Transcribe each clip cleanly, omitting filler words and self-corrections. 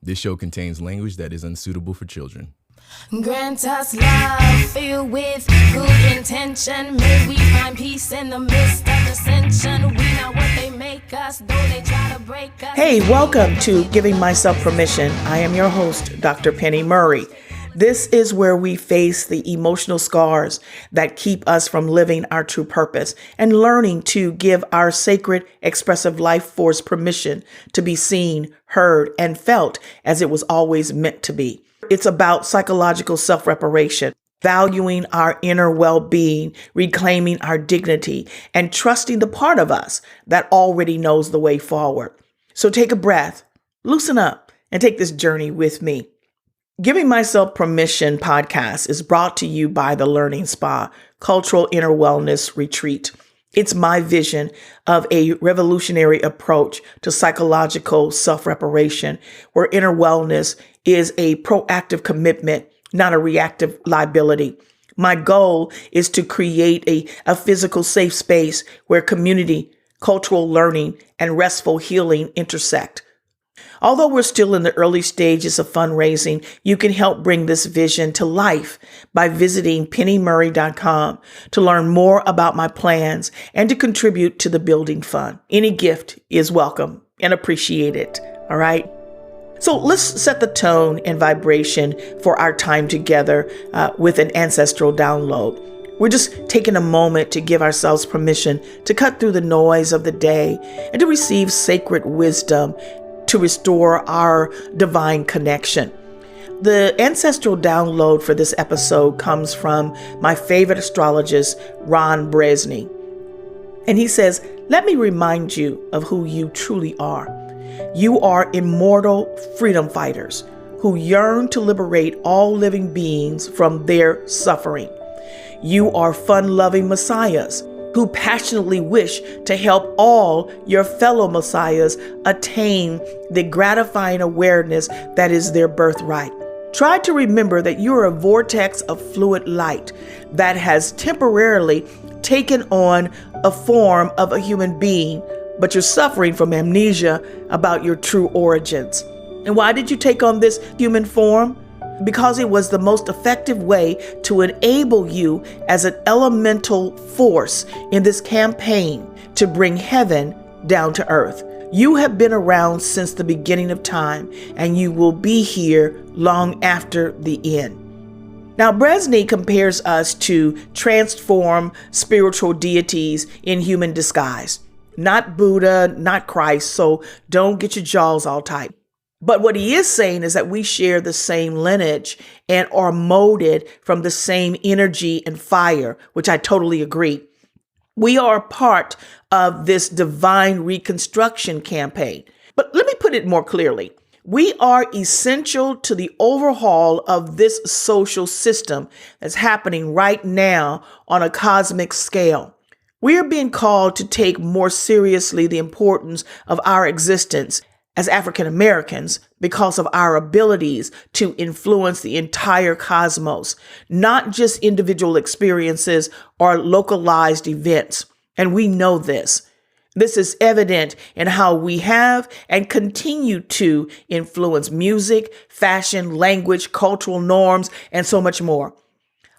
This show contains language that is unsuitable for children. Grant us love filled with good intention. May we find peace in the midst of dissension. We not what they make us, though they try to break us. Hey, welcome to Giving Myself Permission. I am your host, Dr. Penny Murray. This is where we face the emotional scars that keep us from living our true purpose and learning to give our sacred, expressive life force permission to be seen, heard, and felt as it was always meant to be. It's about psychological self-reparation, valuing our inner well-being, reclaiming our dignity, and trusting the part of us that already knows the way forward. So take a breath, loosen up, and take this journey with me. Giving Myself Permission podcast is brought to you by the Learning Spa Cultural Inner Wellness Retreat. It's my vision of a revolutionary approach to psychological self-reparation, where inner wellness is a proactive commitment, not a reactive liability. My goal is to create a physical safe space where community, cultural learning, and restful healing intersect. Although we're still in the early stages of fundraising, you can help bring this vision to life by visiting pennymurray.com to learn more about my plans and to contribute to the building fund. Any gift is welcome and appreciated. All right. So let's set the tone and vibration for our time together with an ancestral download. We're just taking a moment to give ourselves permission to cut through the noise of the day and to receive sacred wisdom to restore our divine connection. The ancestral download for this episode comes from my favorite astrologist, Ron Bresney. And he says, "Let me remind you of who you truly are. You are immortal freedom fighters who yearn to liberate all living beings from their suffering. You are fun-loving messiahs who passionately wish to help all your fellow messiahs attain the gratifying awareness that is their birthright. Try to remember that you are a vortex of fluid light that has temporarily taken on a form of a human being, but you're suffering from amnesia about your true origins. And why did you take on this human form? Because it was the most effective way to enable you as an elemental force in this campaign to bring heaven down to earth. You have been around since the beginning of time, and you will be here long after the end." Now, Bresney compares us to transformed spiritual deities in human disguise. Not Buddha, not Christ, so don't get your jaws all tight. But what he is saying is that we share the same lineage and are molded from the same energy and fire, which I totally agree. We are a part of this divine reconstruction campaign. But let me put it more clearly. We are essential to the overhaul of this social system that's happening right now on a cosmic scale. We are being called to take more seriously the importance of our existence as African Americans because of our abilities to influence the entire cosmos, not just individual experiences or localized events. And we know this. This is evident in how we have and continue to influence music, fashion, language, cultural norms, and so much more.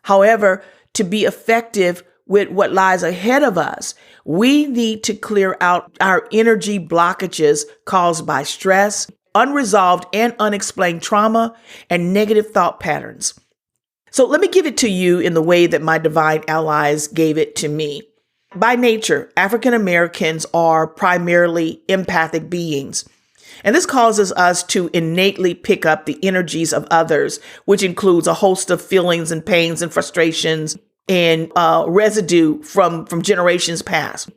However, to be effective with what lies ahead of us, we need to clear out our energy blockages caused by stress, unresolved and unexplained trauma, and negative thought patterns. So let me give it to you in the way that my divine allies gave it to me. By nature, African Americans are primarily empathic beings. And this causes us to innately pick up the energies of others, which includes a host of feelings and pains and frustrations and residue from generations past.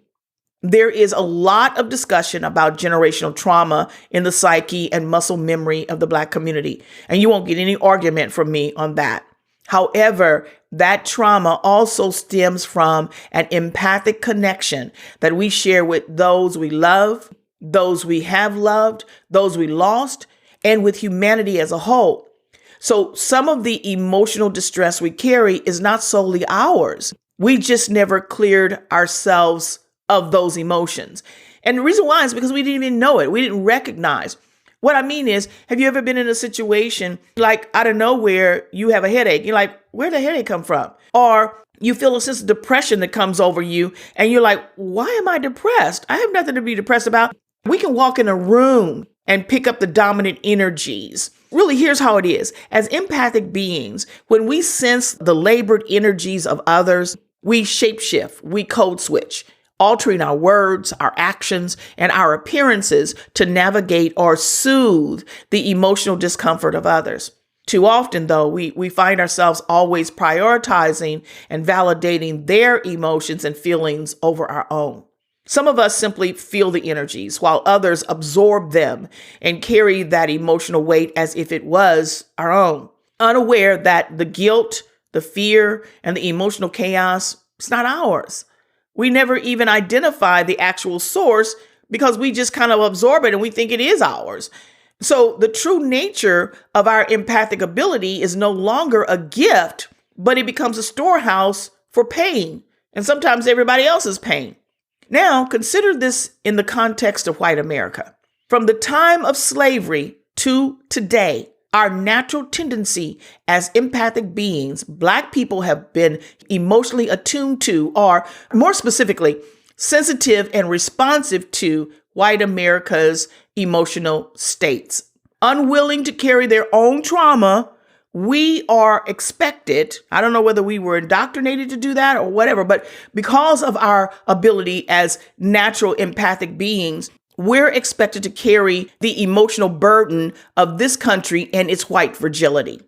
There is a lot of discussion about generational trauma in the psyche and muscle memory of the Black community, and you won't get any argument from me on that. However, that trauma also stems from an empathic connection that we share with those we love, those we have loved, those we lost, and with humanity as a whole. So some of the emotional distress we carry is not solely ours. We just never cleared ourselves of those emotions. And the reason why is because we didn't even know it. We didn't recognize. What I mean is, have you ever been in a situation like out of nowhere, you have a headache? You're like, where'd the headache come from? Or you feel a sense of depression that comes over you and you're like, why am I depressed? I have nothing to be depressed about. We can walk in a room and pick up the dominant energies. Really, here's how it is. As empathic beings, when we sense the labored energies of others, we shapeshift, we code switch, altering our words, our actions, and our appearances to navigate or soothe the emotional discomfort of others. Too often, though, we find ourselves always prioritizing and validating their emotions and feelings over our own. Some of us simply feel the energies while others absorb them and carry that emotional weight as if it was our own, unaware that the guilt, the fear, and the emotional chaos, it's not ours. We never even identify the actual source because we just kind of absorb it and we think it is ours. So the true nature of our empathic ability is no longer a gift, but it becomes a storehouse for pain and sometimes everybody else's pain. Now, consider this in the context of white America. From the time of slavery to today, our natural tendency as empathic beings, Black people have been emotionally attuned to, or more specifically, sensitive and responsive to white America's emotional states. Unwilling to carry their own trauma, we are expected, I don't know whether we were indoctrinated to do that or whatever, but because of our ability as natural empathic beings, we're expected to carry the emotional burden of this country and its white fragility.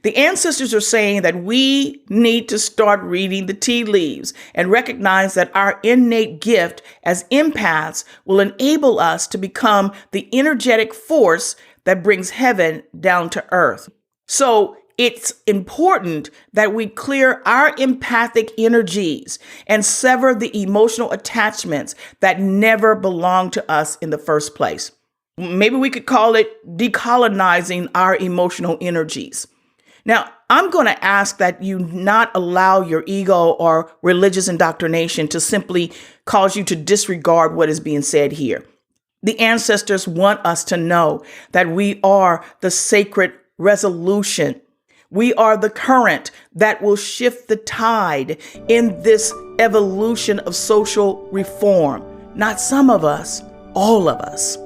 The ancestors are saying that we need to start reading the tea leaves and recognize that our innate gift as empaths will enable us to become the energetic force that brings heaven down to earth. So it's important that we clear our empathic energies and sever the emotional attachments that never belonged to us in the first place. Maybe we could call it decolonizing our emotional energies. Now, I'm going to ask that you not allow your ego or religious indoctrination to simply cause you to disregard what is being said here. The ancestors want us to know that we are the sacred resolution. We are the current that will shift the tide in this evolution of social reform. Not some of us, all of us.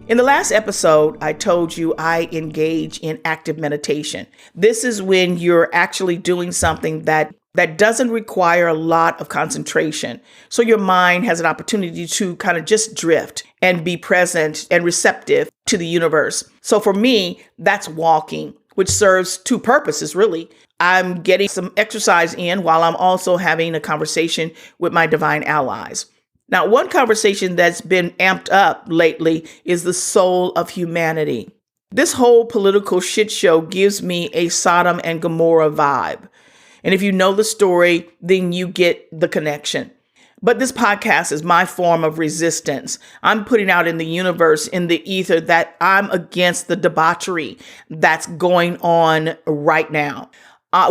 In the last episode, I told you I engage in active meditation. This is when you're actually doing something that doesn't require a lot of concentration. So your mind has an opportunity to kind of just drift and be present and receptive to the universe. So for me, that's walking, which serves two purposes, really. I'm getting some exercise in while I'm also having a conversation with my divine allies. Now, one conversation that's been amped up lately is the soul of humanity. This whole political shit show gives me a Sodom and Gomorrah vibe. And if you know the story, then you get the connection. But this podcast is my form of resistance. I'm putting out in the universe, in the ether, that I'm against the debauchery that's going on right now.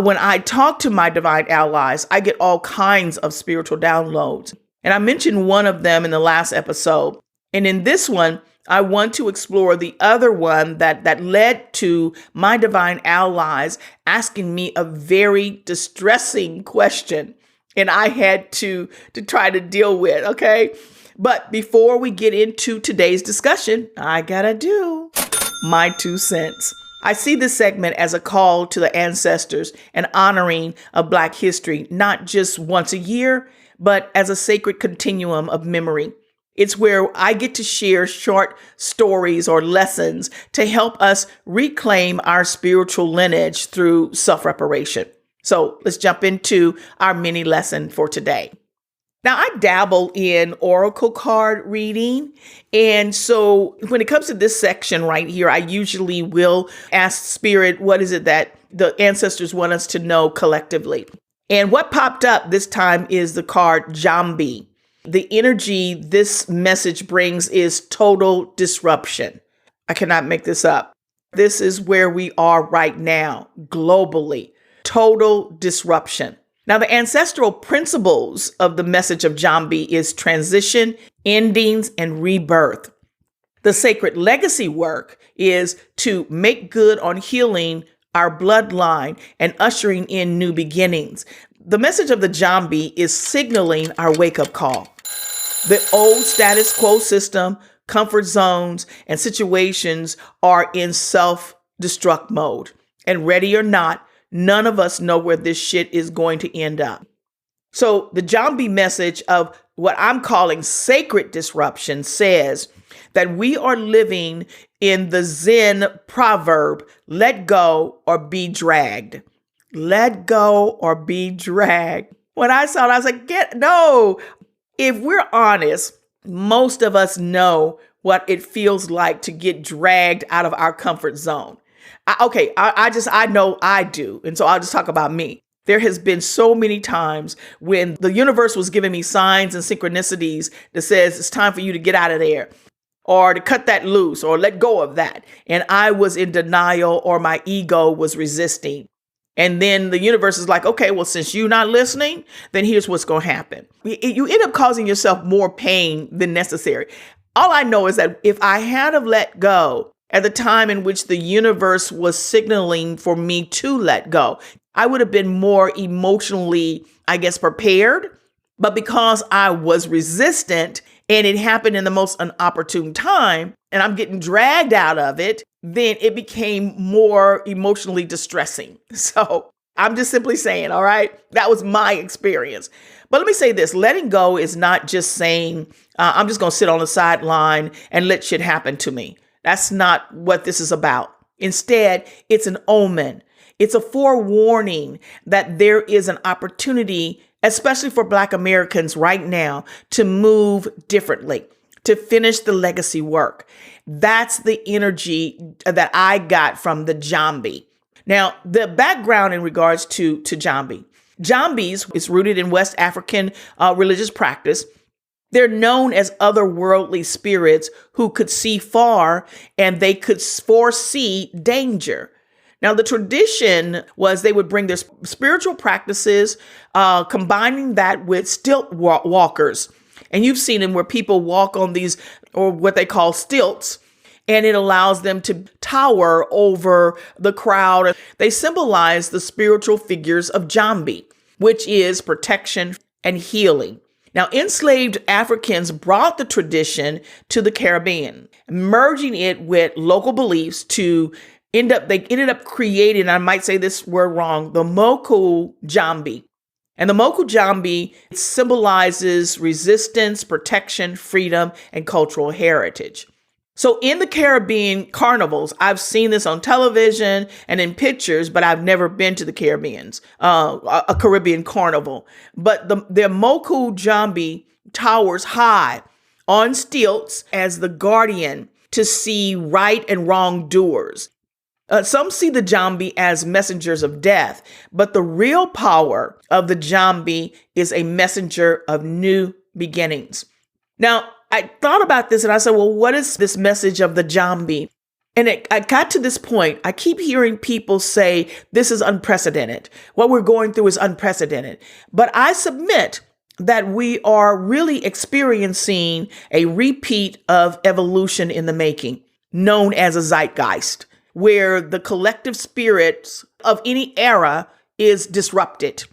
When I talk to my divine allies, I get all kinds of spiritual downloads. And I mentioned one of them in the last episode. And in this one, I want to explore the other one that led to my divine allies asking me a very distressing question. And I had to try to deal with, okay? But before we get into today's discussion, I gotta do my 2 cents. I see this segment as a call to the ancestors and honoring of Black history, not just once a year, but as a sacred continuum of memory. It's where I get to share short stories or lessons to help us reclaim our spiritual lineage through self-reparation. So let's jump into our mini lesson for today. Now, I dabble in oracle card reading. And so when it comes to this section right here, I usually will ask Spirit, what is it that the ancestors want us to know collectively? And what popped up this time is the card Jambi. The energy this message brings is total disruption. I cannot make this up. This is where we are right now, globally. Total disruption. Now, the ancestral principles of the message of Jambi is transition, endings, and rebirth. The sacred legacy work is to make good on healing our bloodline and ushering in new beginnings. The message of the Jambi is signaling our wake-up call. The old status quo system, comfort zones, and situations are in self-destruct mode. And ready or not, none of us know where this shit is going to end up. So the Jambi message of what I'm calling sacred disruption says that we are living in the Zen proverb, let go or be dragged. Let go or be dragged. When I saw it, I was like, no. If we're honest, most of us know what it feels like to get dragged out of our comfort zone. I know I do. And so I'll just talk about me. There has been so many times when the universe was giving me signs and synchronicities that says it's time for you to get out of there or to cut that loose or let go of that. And I was in denial or my ego was resisting. And then the universe is like, okay, well, since you're not listening, then here's what's going to happen. You end up causing yourself more pain than necessary. All I know is that if I had have let go at the time in which the universe was signaling for me to let go, I would have been more emotionally, prepared. But because I was resistant and it happened in the most inopportune time and I'm getting dragged out of it, then it became more emotionally distressing. So I'm just simply saying, all right, that was my experience. But let me say this, letting go is not just saying, I'm just going to sit on the sideline and let shit happen to me. That's not what this is about. Instead, it's an omen. It's a forewarning that there is an opportunity, especially for Black Americans right now, to move differently, to finish the legacy work. That's the energy that I got from the Jambi. Now, the background in regards to Jambi. Jambis is rooted in West African religious practice. They're known as otherworldly spirits who could see far and they could foresee danger. Now, the tradition was they would bring their spiritual practices, combining that with stilt walkers. And you've seen them where people walk on these, or what they call stilts, and it allows them to tower over the crowd. They symbolize the spiritual figures of Jambi, which is protection and healing. Now, enslaved Africans brought the tradition to the Caribbean, merging it with local beliefs to they ended up creating, I might say this word wrong, the Moku Jambi. And the Moku Jambi symbolizes resistance, protection, freedom, and cultural heritage. So in the Caribbean carnivals, I've seen this on television and in pictures, but I've never been to the Caribbeans, a Caribbean carnival. But the Moku Jambi towers high on stilts as the guardian to see right and wrong doers. Some see the Jambi as messengers of death, but the real power of the Jambi is a messenger of new beginnings. Now, I thought about this and I said, well, what is this message of the Jambi? And I got to this point. I keep hearing people say, this is unprecedented. What we're going through is unprecedented. But I submit that we are really experiencing a repeat of evolution in the making, known as a zeitgeist, where the collective spirits of any era is disrupted.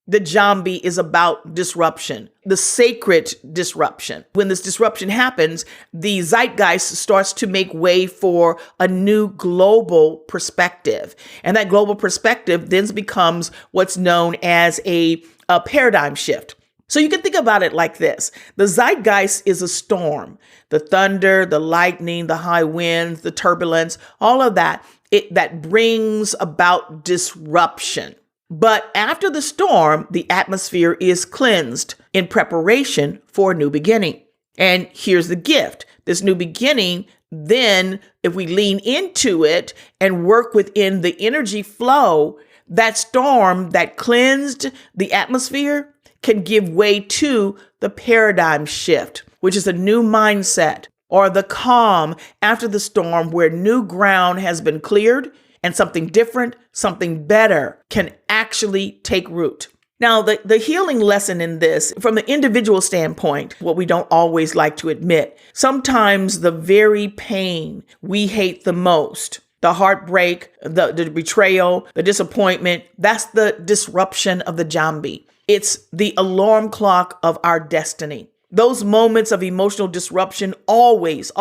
The Jambi is about disruption, the sacred disruption. When this disruption happens, the zeitgeist starts to make way for a new global perspective. And that global perspective then becomes what's known as a paradigm shift. So you can think about it like this. The zeitgeist is a storm. The thunder, the lightning, the high winds, the turbulence, all of that, that brings about disruption. But after the storm, the atmosphere is cleansed in preparation for a new beginning. And here's the gift. This new beginning, then if we lean into it and work within the energy flow, that storm that cleansed the atmosphere can give way to the paradigm shift, which is a new mindset, or the calm after the storm where new ground has been cleared and something different, something better can actually take root. Now, the healing lesson in this, from the individual standpoint, what we don't always like to admit, sometimes the very pain we hate the most, the heartbreak, the betrayal, the disappointment, that's the disruption of the zombie. It's the alarm clock of our destiny. Those moments of emotional disruption always,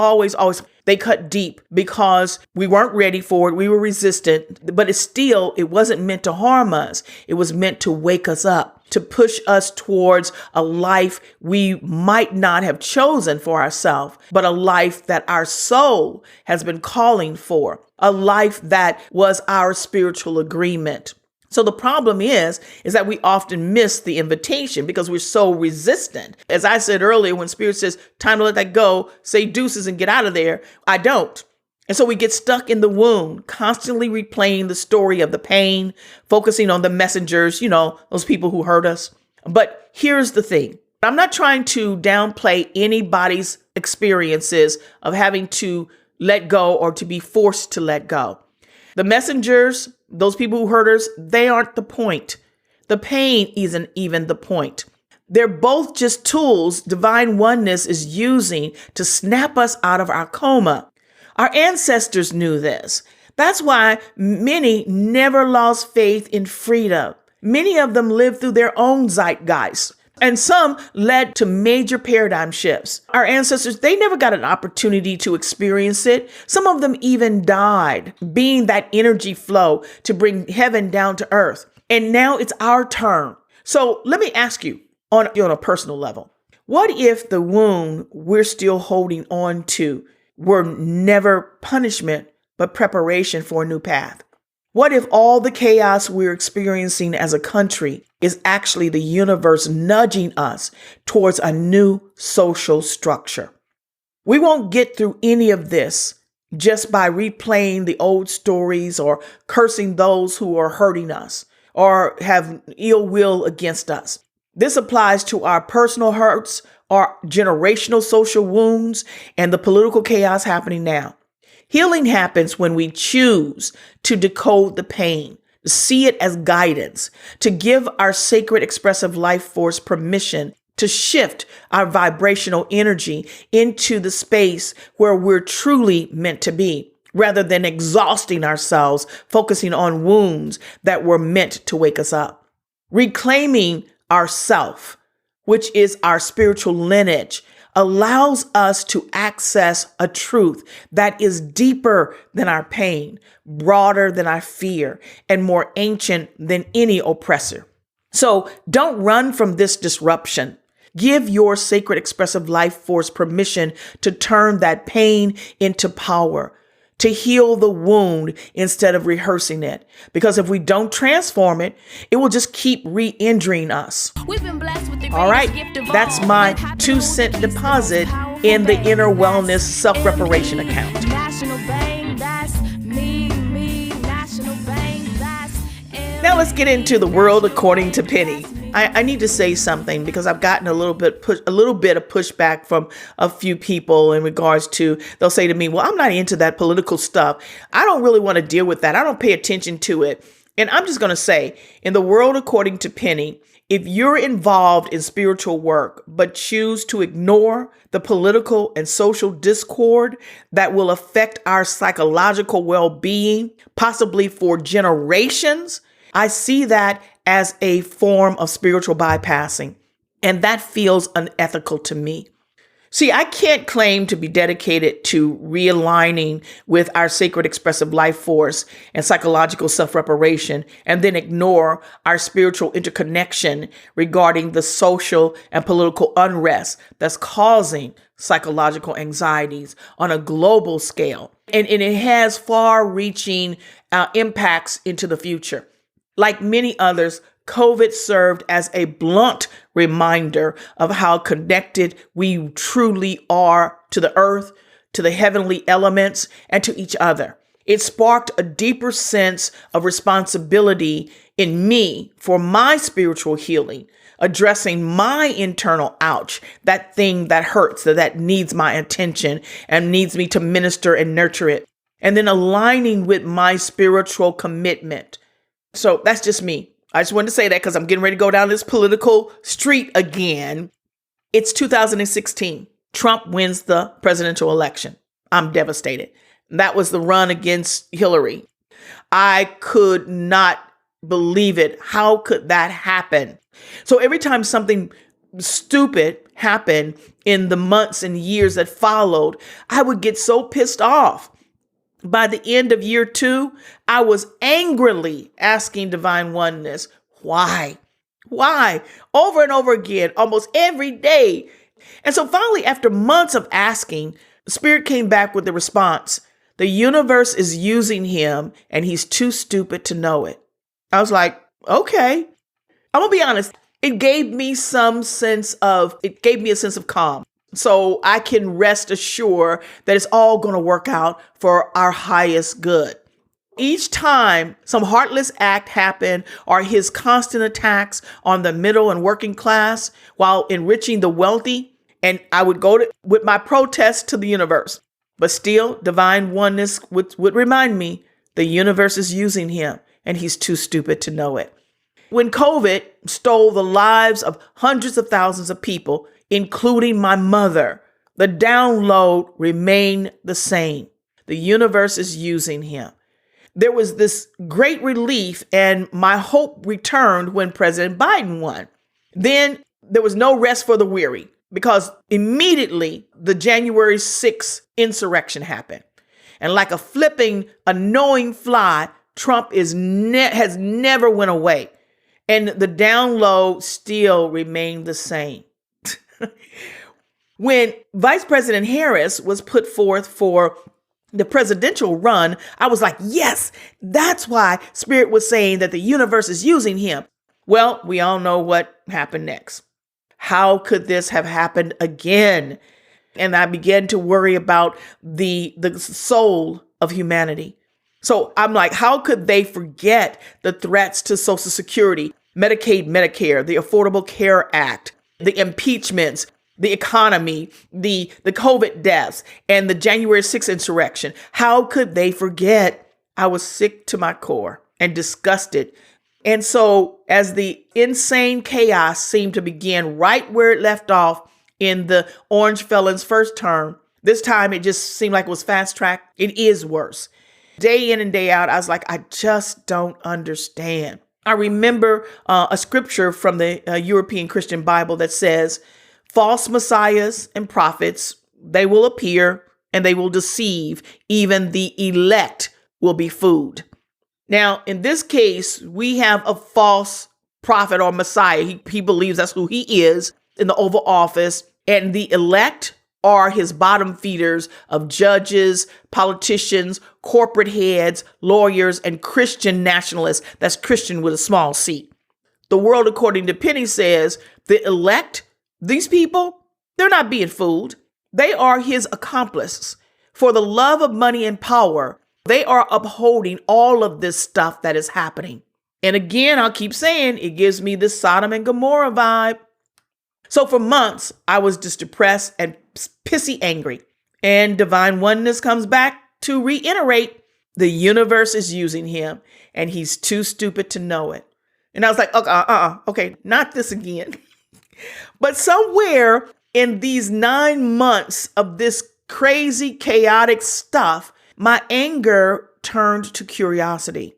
they cut deep because we weren't ready for it. We were resistant, but it wasn't meant to harm us. It was meant to wake us up, to push us towards a life we might not have chosen for ourselves, but a life that our soul has been calling for, a life that was our spiritual agreement. So the problem is that we often miss the invitation because we're so resistant. As I said earlier, when Spirit says, time to let that go, say deuces and get out of there, I don't. And so we get stuck in the wound, constantly replaying the story of the pain, focusing on the messengers, those people who hurt us. But here's the thing. I'm not trying to downplay anybody's experiences of having to let go or to be forced to let go. The messengers, those people who hurt us, they aren't the point. The pain isn't even the point. They're both just tools divine oneness is using to snap us out of our coma. Our ancestors knew this. That's why many never lost faith in freedom. Many of them lived through their own zeitgeist, and some led to major paradigm shifts. Our ancestors, they never got an opportunity to experience it. Some of them even died, being that energy flow to bring heaven down to earth. And now it's our turn. So let me ask you on a personal level, what if the wound we're still holding on to were never punishment, but preparation for a new path? What if all the chaos we're experiencing as a country is actually the universe nudging us towards a new social structure? We won't get through any of this just by replaying the old stories or cursing those who are hurting us or have ill will against us. This applies to our personal hurts, our generational social wounds, and the political chaos happening now. Healing happens when we choose to decode the pain, see it as guidance, to give our sacred expressive life force permission to shift our vibrational energy into the space where we're truly meant to be, rather than exhausting ourselves, focusing on wounds that were meant to wake us up. Reclaiming ourself, which is our spiritual lineage, allows us to access a truth that is deeper than our pain, broader than our fear, and more ancient than any oppressor. So don't run from this disruption. Give your sacred expressive life force permission to turn that pain into power, to heal the wound instead of rehearsing it. Because if we don't transform it, it will just keep re-injuring us. All right, that's my 2-cent deposit in the Inner Wellness Self-Reparation account. Now let's get into the world according to Penny. I need to say something because I've gotten a little bit of pushback from a few people in regards to, they'll say to me, well, I'm not into that political stuff. I don't really want to deal with that. I don't pay attention to it. And I'm just going to say, in the world according to Penny, if you're involved in spiritual work, but choose to ignore the political and social discord that will affect our psychological well-being, possibly for generations, I see that as a form of spiritual bypassing, and that feels unethical to me. See, I can't claim to be dedicated to realigning with our sacred expressive life force and psychological self-reparation and then ignore our spiritual interconnection regarding the social and political unrest that's causing psychological anxieties on a global scale. And it has far-reaching impacts into the future. Like many others, COVID served as a blunt reminder of how connected we truly are to the earth, to the heavenly elements, and to each other. It sparked a deeper sense of responsibility in me for my spiritual healing, addressing my internal ouch, that thing that hurts, that needs my attention and needs me to minister and nurture it, and then aligning with my spiritual commitment. So that's just me. I just wanted to say that because I'm getting ready to go down this political street again. It's 2016. Trump wins the presidential election. I'm devastated. That was the run against Hillary. I could not believe it. How could that happen? So every time something stupid happened in the months and years that followed, I would get so pissed off. By the end of year 2, I was angrily asking Divine Oneness, why? Why? Over and over again, almost every day. And so finally, after months of asking, Spirit came back with the response, the universe is using him and he's too stupid to know it. I was like, okay. I'm going to be honest. It gave me a sense of calm. So I can rest assured that it's all going to work out for our highest good. Each time some heartless act happened or his constant attacks on the middle and working class while enriching the wealthy, and I would go with my protest to the universe. But still, Divine Oneness would remind me the universe is using him and he's too stupid to know it. When COVID stole the lives of hundreds of thousands of people, including my mother, the download remained the same. The universe is using him. There was this great relief and my hope returned when President Biden won. Then there was no rest for the weary because immediately the January 6th insurrection happened. And like a flipping, annoying fly, Trump has never went away. And the download still remained the same. When Vice President Harris was put forth for the presidential run, I was like, yes, that's why Spirit was saying that the universe is using him. Well, we all know what happened next. How could this have happened again? And I began to worry about the soul of humanity. So I'm like, how could they forget the threats to Social Security, Medicaid, Medicare, the Affordable Care Act, the impeachments, the economy, the COVID deaths, and the January 6th insurrection? How could they forget? I was sick to my core and disgusted. And so as the insane chaos seemed to begin right where it left off in the Orange Felon's first term, this time it just seemed like it was fast track. It is worse. Day in and day out, I was like, I just don't understand. I remember a scripture from the European Christian Bible that says, false messiahs and prophets, they will appear and they will deceive. Even the elect will be fooled. Now, in this case, we have a false prophet or messiah. He believes that's who he is in the Oval Office. And the elect are his bottom feeders of judges, politicians, corporate heads, lawyers, and Christian nationalists. That's Christian with a small c. The World According to Penny says the elect, these people, they're not being fooled. They are his accomplices. For the love of money and power, they are upholding all of this stuff that is happening. And again, I'll keep saying it gives me this Sodom and Gomorrah vibe. So for months, I was just depressed and pissy angry. And Divine Oneness comes back to reiterate the universe is using him and he's too stupid to know it. And I was like, okay, not this again. But somewhere in these 9 months of this crazy, chaotic stuff, my anger turned to curiosity.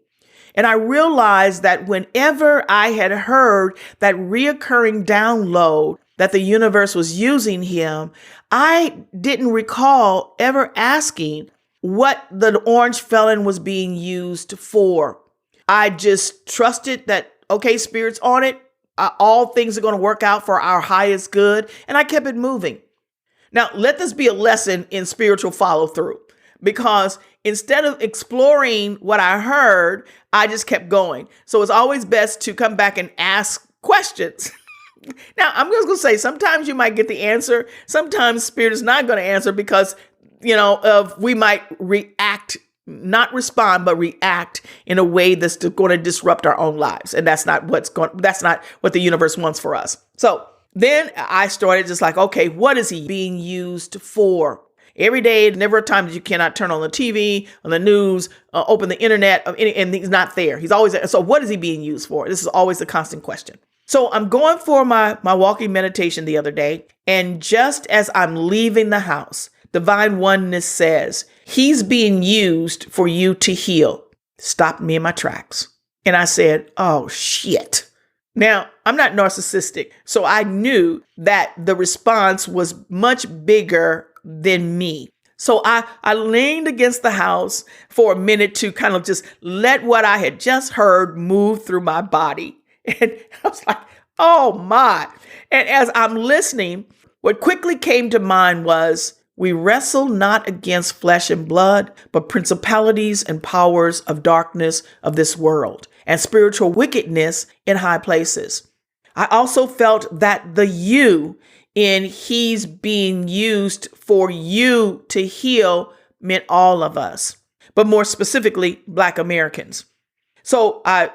And I realized that whenever I had heard that reoccurring download that the universe was using him, I didn't recall ever asking what the orange felon was being used for. I just trusted that, okay, Spirit's on it. All things are going to work out for our highest good. And I kept it moving. Now, let this be a lesson in spiritual follow through, because instead of exploring what I heard, I just kept going. So it's always best to come back and ask questions. Now, I'm just going to say, sometimes you might get the answer. Sometimes Spirit is not going to answer because, we might react, not respond, but react in a way that's going to disrupt our own lives. And that's not what the universe wants for us. So then I started just like, okay, what is he being used for? Every day, never a time that you cannot turn on the TV, on the news, open the internet, and he's not there. He's always there. So what is he being used for? This is always the constant question. So I'm going for my walking meditation the other day. And just as I'm leaving the house, Divine Oneness says, he's being used for you to heal. Stopped me in my tracks. And I said, oh, shit. Now, I'm not narcissistic, so I knew that the response was much bigger than me. So I leaned against the house for a minute to kind of just let what I had just heard move through my body. And I was like, oh my. And as I'm listening, what quickly came to mind was, we wrestle not against flesh and blood, but principalities and powers of darkness of this world and spiritual wickedness in high places. I also felt that the you in he's being used for you to heal meant all of us, but more specifically, Black Americans. So I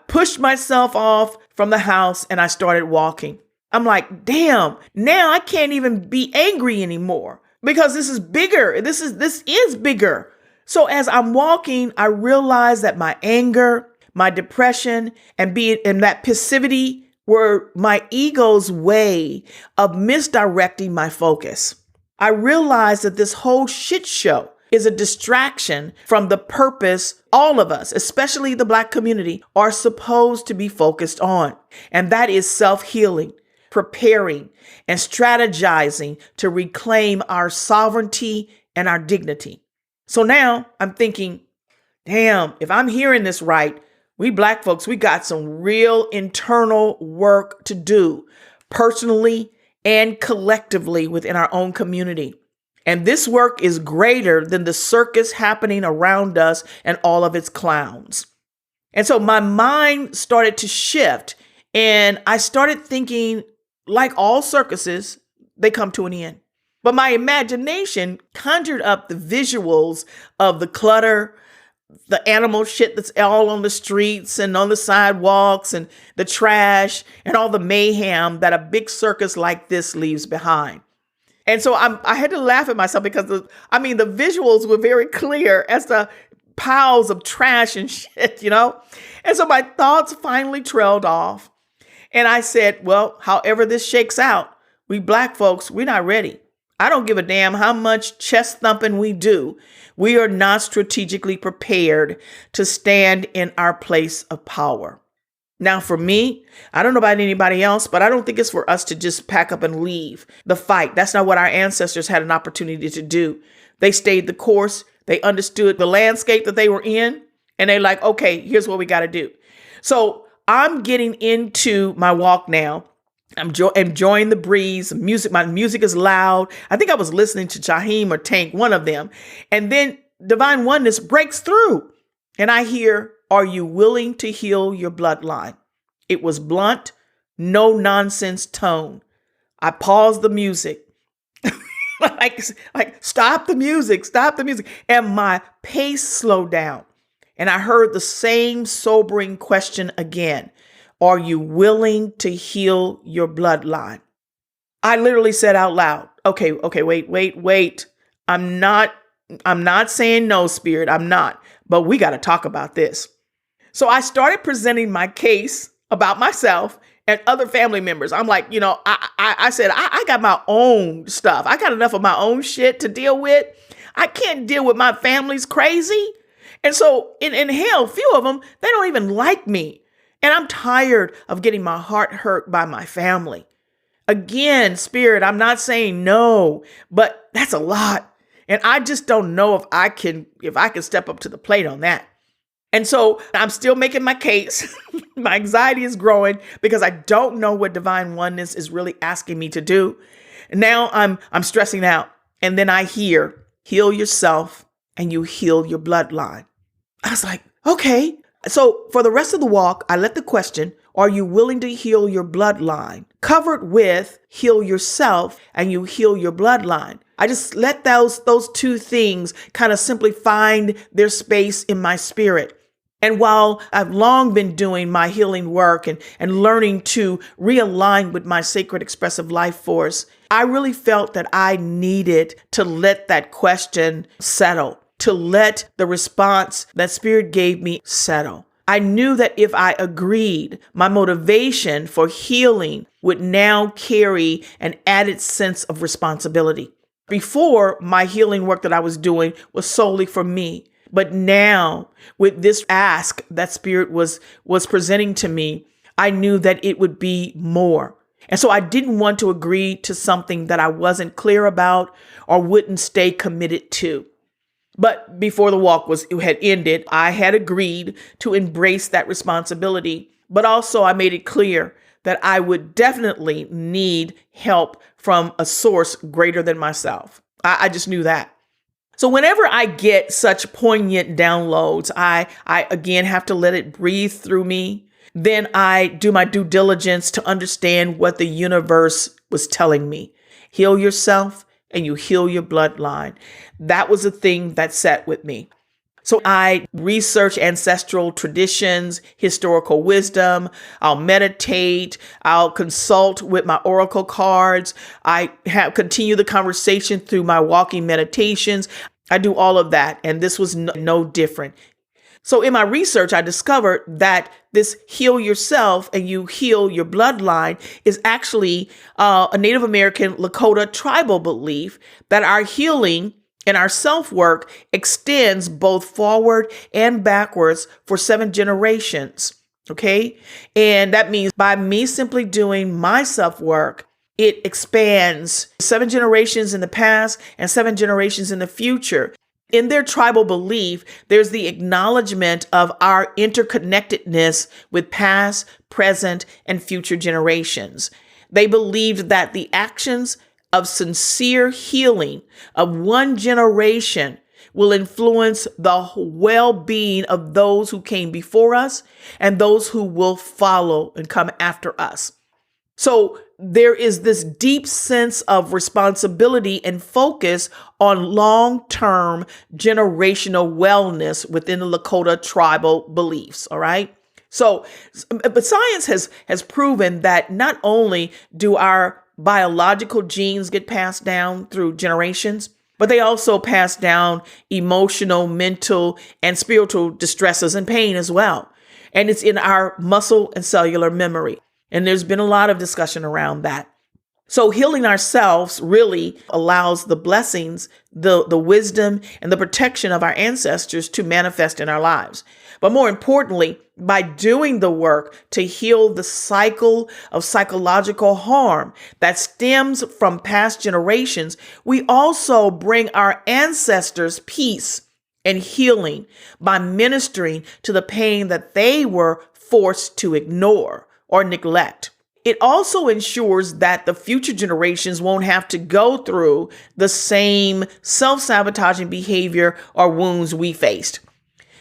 pushed myself off from the house and I started walking. I'm like, damn, now I can't even be angry anymore because this is bigger. This is bigger. So as I'm walking, I realized that my anger, my depression, and that passivity were my ego's way of misdirecting my focus. I realized that this whole shit show is a distraction from the purpose all of us, especially the Black community, are supposed to be focused on. And that is self-healing, preparing, and strategizing to reclaim our sovereignty and our dignity. So now I'm thinking, damn, if I'm hearing this right, we Black folks, we got some real internal work to do personally and collectively within our own community. And this work is greater than the circus happening around us and all of its clowns. And so my mind started to shift and I started thinking, like all circuses, they come to an end. But my imagination conjured up the visuals of the clutter, the animal shit that's all on the streets and on the sidewalks and the trash and all the mayhem that a big circus like this leaves behind. And so I had to laugh at myself because the visuals were very clear as the piles of trash and shit, you know? And so my thoughts finally trailed off. And I said, well, however this shakes out, we Black folks, we're not ready. I don't give a damn how much chest thumping we do. We are not strategically prepared to stand in our place of power. Now, for me, I don't know about anybody else, but I don't think it's for us to just pack up and leave the fight. That's not what our ancestors had an opportunity to do. They stayed the course. They understood the landscape that they were in. And they're like, okay, here's what we got to do. So I'm getting into my walk now. I'm enjoying the breeze. My music is loud. I think I was listening to Jaheim or Tank, one of them. And then Divine Oneness breaks through. And I hear, are you willing to heal your bloodline? It was blunt, no nonsense tone. I paused the music. like stop the music. And my pace slowed down. And I heard the same sobering question again. Are you willing to heal your bloodline? I literally said out loud, okay, wait. I'm not saying no, Spirit. I'm not, but we got to talk about this. So I started presenting my case about myself and other family members. I'm like, I said, I got my own stuff. I got enough of my own shit to deal with. I can't deal with my family's crazy. And so in hell, few of them, they don't even like me. And I'm tired of getting my heart hurt by my family. Again, Spirit, I'm not saying no, but that's a lot. And I just don't know if I can step up to the plate on that. And so I'm still making my case. My anxiety is growing because I don't know what Divine Oneness is really asking me to do. And now I'm stressing out. And then I hear, heal yourself and you heal your bloodline. I was like, okay. So for the rest of the walk, I let the question, are you willing to heal your bloodline, covered with heal yourself and you heal your bloodline. I just let those two things kind of simply find their space in my spirit. And while I've long been doing my healing work and learning to realign with my sacred expressive life force, I really felt that I needed to let that question settle, to let the response that Spirit gave me settle. I knew that if I agreed, my motivation for healing would now carry an added sense of responsibility. Before, my healing work that I was doing was solely for me. But now, with this ask that Spirit was presenting to me, I knew that it would be more. And so I didn't want to agree to something that I wasn't clear about or wouldn't stay committed to. But before the walk had ended, I had agreed to embrace that responsibility. But also I made it clear that I would definitely need help from a source greater than myself. I just knew that. So whenever I get such poignant downloads, I again have to let it breathe through me. Then I do my due diligence to understand what the universe was telling me. Heal yourself and you heal your bloodline. That was a thing that sat with me. So I research ancestral traditions, historical wisdom. I'll meditate. I'll consult with my oracle cards. I continue the conversation through my walking meditations. I do all of that. And this was no different. So in my research, I discovered that this heal yourself and you heal your bloodline is actually a Native American Lakota tribal belief that our healing and our self-work extends both forward and backwards for 7 generations. Okay. And that means by me simply doing my self-work, it expands 7 generations in the past and 7 generations in the future. In their tribal belief, there's the acknowledgement of our interconnectedness with past, present, and future generations. They believed that the actions of sincere healing of one generation will influence the well-being of those who came before us and those who will follow and come after us. So there is this deep sense of responsibility and focus on long-term generational wellness within the Lakota tribal beliefs. All right. So, but science has proven that not only do our biological genes get passed down through generations, but they also pass down emotional, mental, and spiritual distresses and pain as well. And it's in our muscle and cellular memory. And there's been a lot of discussion around that. So healing ourselves really allows the blessings, the wisdom, and the protection of our ancestors to manifest in our lives. But more importantly, by doing the work to heal the cycle of psychological harm that stems from past generations, we also bring our ancestors peace and healing by ministering to the pain that they were forced to ignore or neglect. It also ensures that the future generations won't have to go through the same self-sabotaging behavior or wounds we faced.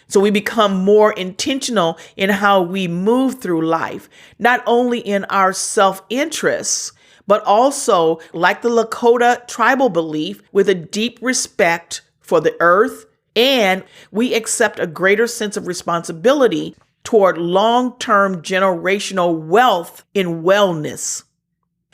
So we become more intentional in how we move through life, not only in our self-interests, but also, like the Lakota tribal belief, with a deep respect for the earth, and we accept a greater sense of responsibility toward long-term generational wealth in wellness.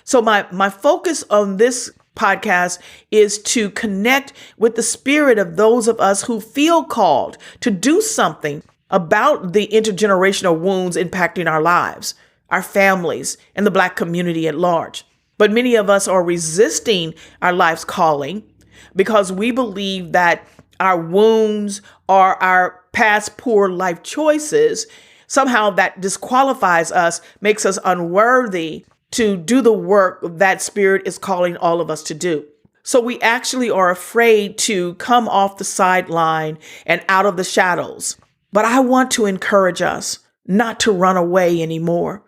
So my focus on this podcast is to connect with the spirit of those of us who feel called to do something about the intergenerational wounds impacting our lives, our families, and the Black community at large. But many of us are resisting our life's calling because we believe that our wounds or our past poor life choices, somehow that disqualifies us, makes us unworthy to do the work that Spirit is calling all of us to do. So we actually are afraid to come off the sideline and out of the shadows. But I want to encourage us not to run away anymore.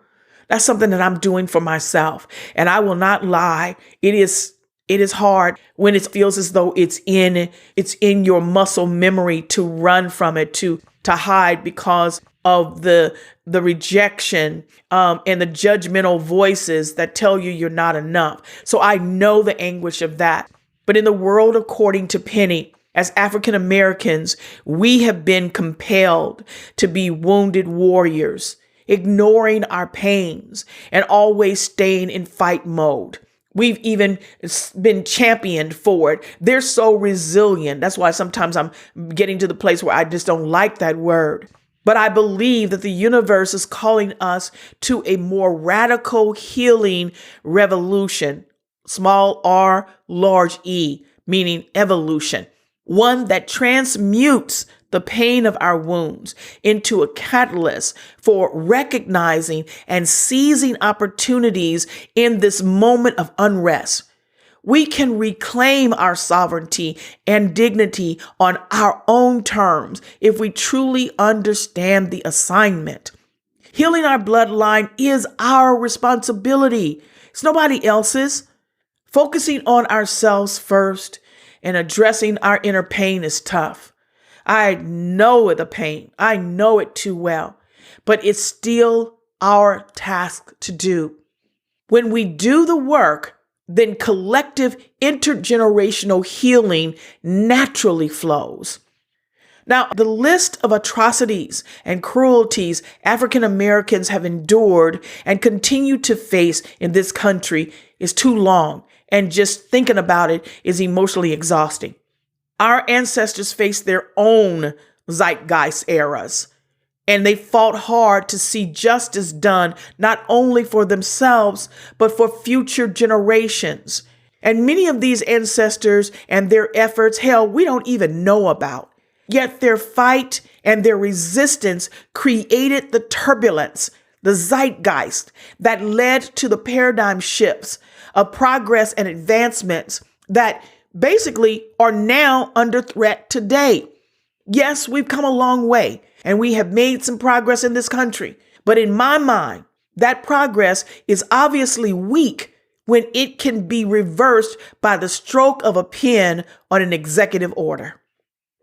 That's something that I'm doing for myself. And I will not lie. It is hard when it feels as though it's in your muscle memory to run from it, to hide because of the rejection and the judgmental voices that tell you you're not enough. So I know the anguish of that. But in the world, according to Penny, as African Americans, we have been compelled to be wounded warriors, ignoring our pains and always staying in fight mode. We've even been championed for it. They're so resilient. That's why sometimes I'm getting to the place where I just don't like that word. But I believe that the universe is calling us to a more radical healing revolution. Small r, large E, meaning evolution. One that transmutes the pain of our wounds into a catalyst for recognizing and seizing opportunities in this moment of unrest. We can reclaim our sovereignty and dignity on our own terms if we truly understand the assignment. Healing our bloodline is our responsibility. It's nobody else's. Focusing on ourselves first and addressing our inner pain is tough. I know the pain. I know it too well, but it's still our task to do. When we do the work, then collective intergenerational healing naturally flows. Now, the list of atrocities and cruelties African Americans have endured and continue to face in this country is too long, and just thinking about it is emotionally exhausting. Our ancestors faced their own zeitgeist eras, and they fought hard to see justice done not only for themselves, but for future generations. And many of these ancestors and their efforts, hell, we don't even know about. Yet their fight and their resistance created the turbulence, the zeitgeist that led to the paradigm shifts of progress and advancements that basically are now under threat today. Yes, we've come a long way and we have made some progress in this country. But in my mind, that progress is obviously weak when it can be reversed by the stroke of a pen on an executive order.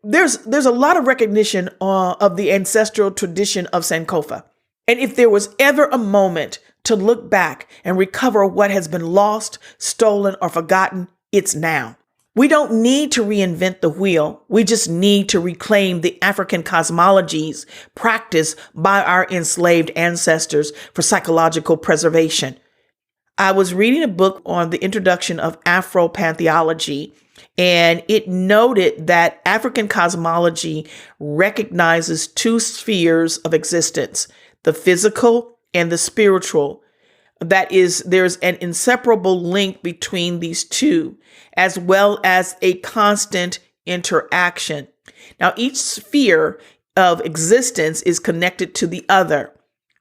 There's a lot of recognition of the ancestral tradition of Sankofa. And if there was ever a moment to look back and recover what has been lost, stolen, or forgotten, it's now. We don't need to reinvent the wheel. We just need to reclaim the African cosmologies practiced by our enslaved ancestors for psychological preservation. I was reading a book on the introduction of Afro-pantheology, and it noted that African cosmology recognizes two spheres of existence, the physical and the spiritual. That is, there's an inseparable link between these two, as well as a constant interaction. Now, each sphere of existence is connected to the other,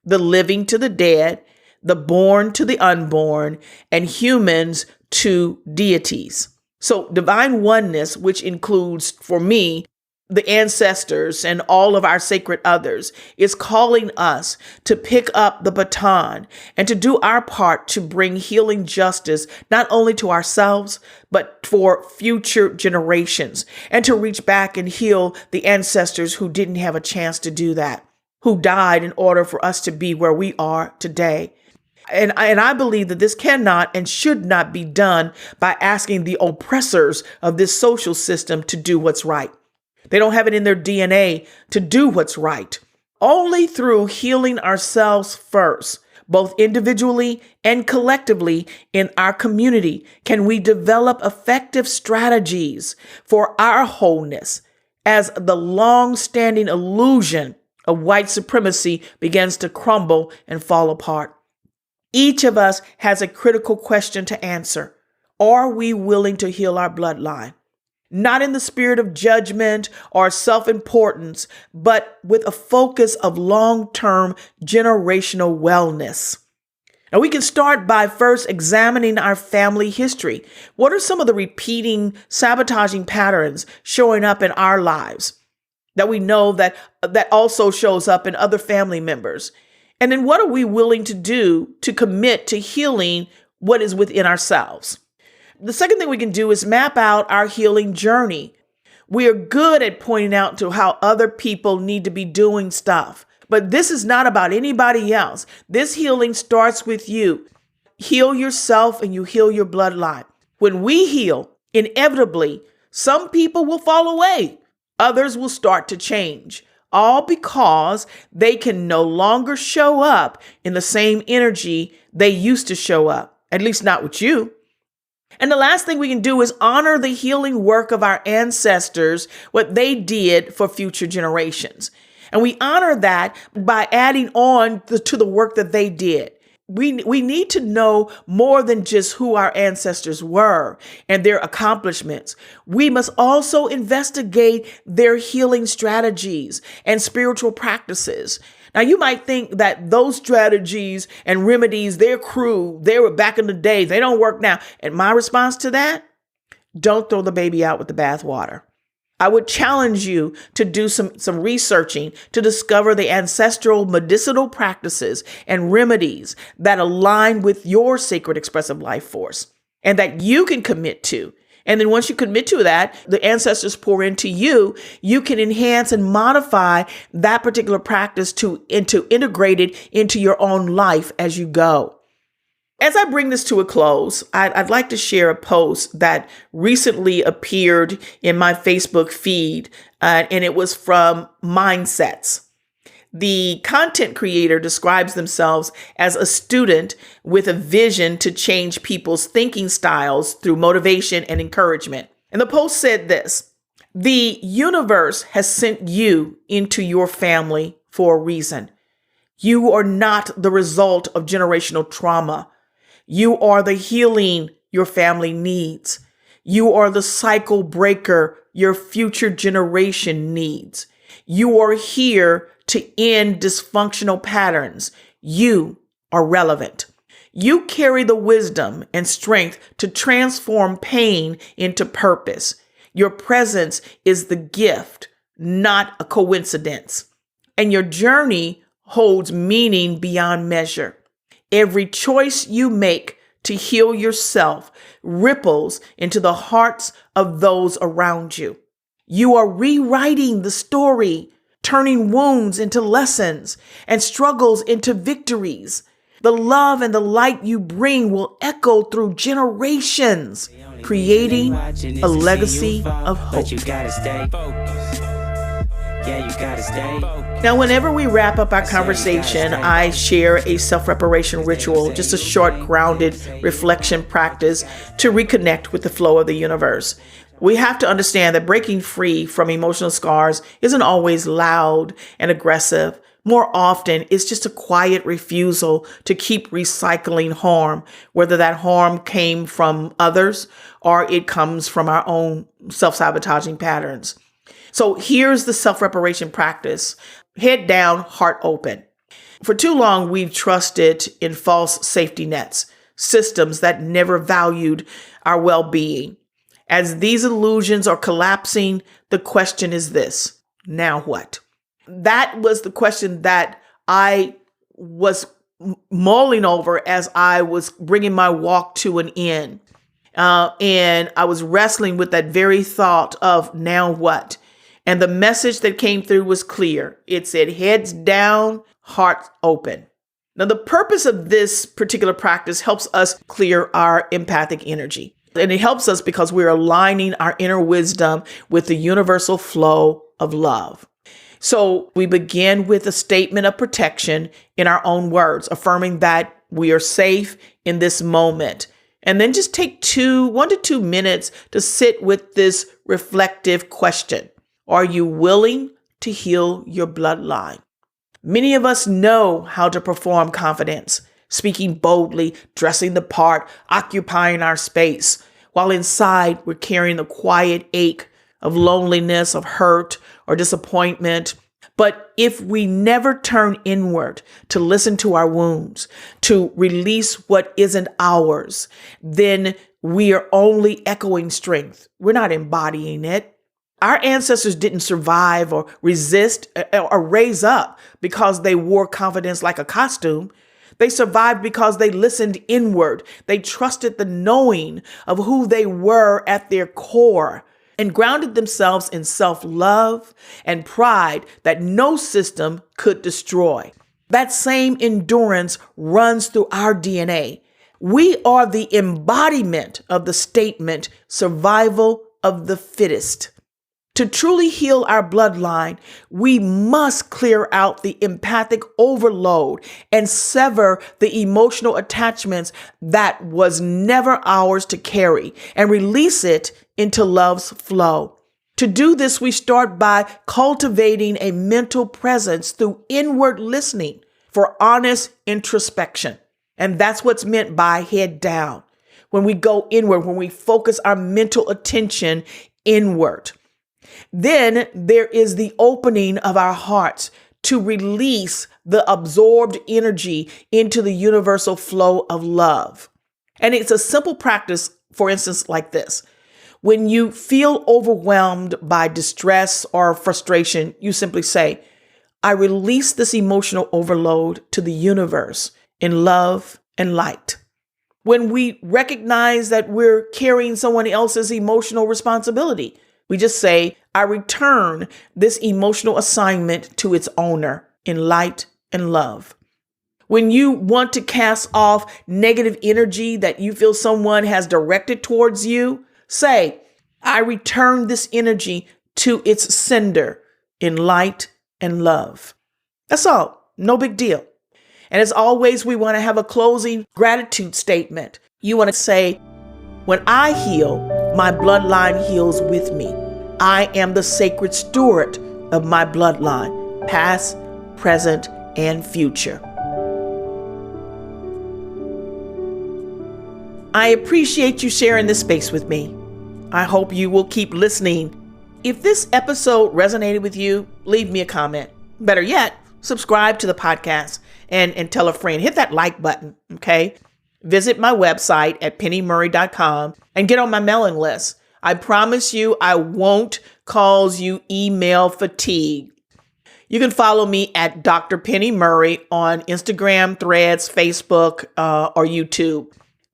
the living to the dead, the born to the unborn, and humans to deities. So divine oneness, which includes, for me, the ancestors and all of our sacred others, is calling us to pick up the baton and to do our part to bring healing justice, not only to ourselves, but for future generations, and to reach back and heal the ancestors who didn't have a chance to do that, who died in order for us to be where we are today. And I believe that this cannot and should not be done by asking the oppressors of this social system to do what's right. They don't have it in their DNA to do what's right. Only through healing ourselves first, both individually and collectively in our community, can we develop effective strategies for our wholeness as the long-standing illusion of white supremacy begins to crumble and fall apart. Each of us has a critical question to answer. Are we willing to heal our bloodline? Not in the spirit of judgment or self-importance, but with a focus of long-term generational wellness. Now, we can start by first examining our family history. What are some of the repeating sabotaging patterns showing up in our lives that we know that also shows up in other family members? And then what are we willing to do to commit to healing what is within ourselves? The second thing we can do is map out our healing journey. We are good at pointing out to how other people need to be doing stuff, but this is not about anybody else. This healing starts with you. Heal yourself and you heal your bloodline. When we heal, inevitably, some people will fall away. Others will start to change, all because they can no longer show up in the same energy they used to show up, at least not with you. And the last thing we can do is honor the healing work of our ancestors, what they did for future generations. And we honor that by adding on to the work that they did. We need to know more than just who our ancestors were and their accomplishments. We must also investigate their healing strategies and spiritual practices. Now, you might think that those strategies and remedies, they were back in the day, they don't work now. And my response to that, don't throw the baby out with the bathwater. I would challenge you to do some researching to discover the ancestral medicinal practices and remedies that align with your sacred expressive life force and that you can commit to. And then once you commit to that, the ancestors pour into you, you can enhance and modify that particular practice to integrate it into your own life as you go. As I bring this to a close, I'd like to share a post that recently appeared in my Facebook feed, and it was from Mindsets. The content creator describes themselves as a student with a vision to change people's thinking styles through motivation and encouragement. And the post said this: the universe has sent you into your family for a reason. You are not the result of generational trauma. You are the healing your family needs. You are the cycle breaker your future generation needs. You are here to end dysfunctional patterns. You are relevant. You carry the wisdom and strength to transform pain into purpose. Your presence is the gift, not a coincidence. And your journey holds meaning beyond measure. Every choice you make to heal yourself ripples into the hearts of those around you. You are rewriting the story, turning wounds into lessons and struggles into victories. The love and the light you bring will echo through generations, creating a legacy of hope. Now, whenever we wrap up our conversation, I share a self-reparation ritual, just a short, grounded reflection practice to reconnect with the flow of the universe. We have to understand that breaking free from emotional scars isn't always loud and aggressive. More often, it's just a quiet refusal to keep recycling harm, whether that harm came from others or it comes from our own self-sabotaging patterns. So here's the self-reparation practice. Head down, heart open. For too long, we've trusted in false safety nets, systems that never valued our well-being. As these illusions are collapsing, the question is this: now what? That was the question that I was mulling over as I was bringing my walk to an end. And I was wrestling with that very thought of now what? And the message that came through was clear. It said, heads down, heart open. Now, the purpose of this particular practice helps us clear our empathic energy. And it helps us because we're aligning our inner wisdom with the universal flow of love. So we begin with a statement of protection in our own words, affirming that we are safe in this moment. And then just take 1 to 2 minutes to sit with this reflective question. Are you willing to heal your bloodline? Many of us know how to perform confidence, speaking boldly, dressing the part, occupying our space, while inside we're carrying the quiet ache of loneliness, of hurt, or disappointment. But if we never turn inward to listen to our wounds, to release what isn't ours, then we are only echoing strength. We're not embodying it. Our ancestors didn't survive or resist or raise up because they wore confidence like a costume. They survived because they listened inward. They trusted the knowing of who they were at their core and grounded themselves in self-love and pride that no system could destroy. That same endurance runs through our DNA. We are the embodiment of the statement, survival of the fittest. To truly heal our bloodline, we must clear out the empathic overload and sever the emotional attachments that was never ours to carry and release it into love's flow. To do this, we start by cultivating a mental presence through inward listening for honest introspection. And that's what's meant by head down. When we go inward, when we focus our mental attention inward. Then there is the opening of our hearts to release the absorbed energy into the universal flow of love. And it's a simple practice, for instance, like this. When you feel overwhelmed by distress or frustration, you simply say, I release this emotional overload to the universe in love and light. When we recognize that we're carrying someone else's emotional responsibility, we just say, I return this emotional assignment to its owner in light and love. When you want to cast off negative energy that you feel someone has directed towards you, say, I return this energy to its sender in light and love. That's all. No big deal. And as always, we want to have a closing gratitude statement. You want to say, when I heal, my bloodline heals with me. I am the sacred steward of my bloodline, past, present, and future. I appreciate you sharing this space with me. I hope you will keep listening. If this episode resonated with you, leave me a comment. Better yet, subscribe to the podcast and tell a friend. Hit that like button, okay? Visit my website at pennymurray.com and get on my mailing list. I promise you I won't cause you email fatigue. You can follow me at Dr. Penny Murray on Instagram, Threads, Facebook, or YouTube.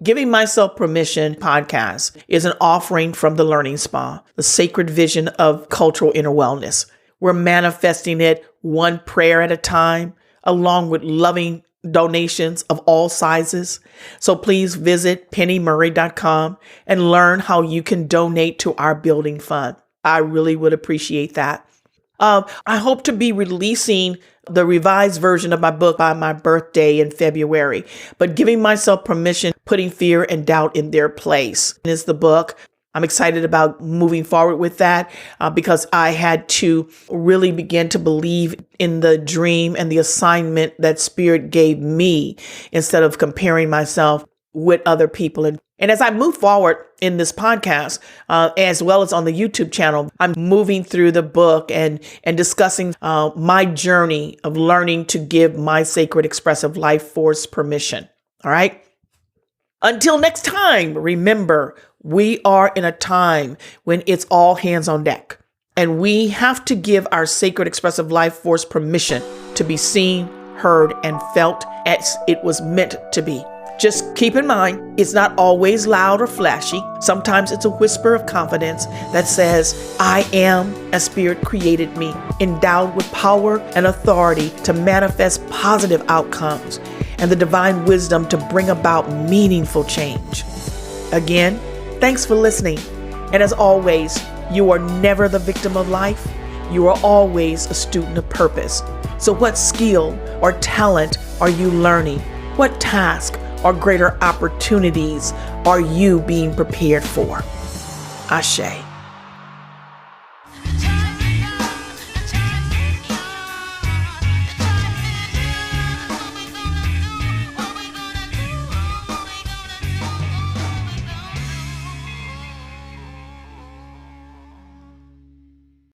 Giving Myself Permission podcast is an offering from the Learning Spa, the sacred vision of cultural inner wellness. We're manifesting it one prayer at a time, along with loving donations of all sizes. So please visit pennymurray.com and learn how you can donate to our building fund. I really would appreciate that. I hope to be releasing the revised version of my book by my birthday in February, but Giving Myself Permission, Putting Fear and Doubt in Their Place is the book. I'm excited about moving forward with that because I had to really begin to believe in the dream and the assignment that Spirit gave me instead of comparing myself with other people. And as I move forward in this podcast, as well as on the YouTube channel, I'm moving through the book and discussing my journey of learning to give my sacred expressive life force permission. All right. Until next time, remember, we are in a time when it's all hands on deck, and we have to give our sacred expressive life force permission to be seen, heard, and felt as it was meant to be. Just keep in mind, it's not always loud or flashy. Sometimes it's a whisper of confidence that says, I am as Spirit created me, endowed with power and authority to manifest positive outcomes and the divine wisdom to bring about meaningful change. Again, thanks for listening. And as always, you are never the victim of life. You are always a student of purpose. So what skill or talent are you learning? What task or greater opportunities are you being prepared for? Ashe.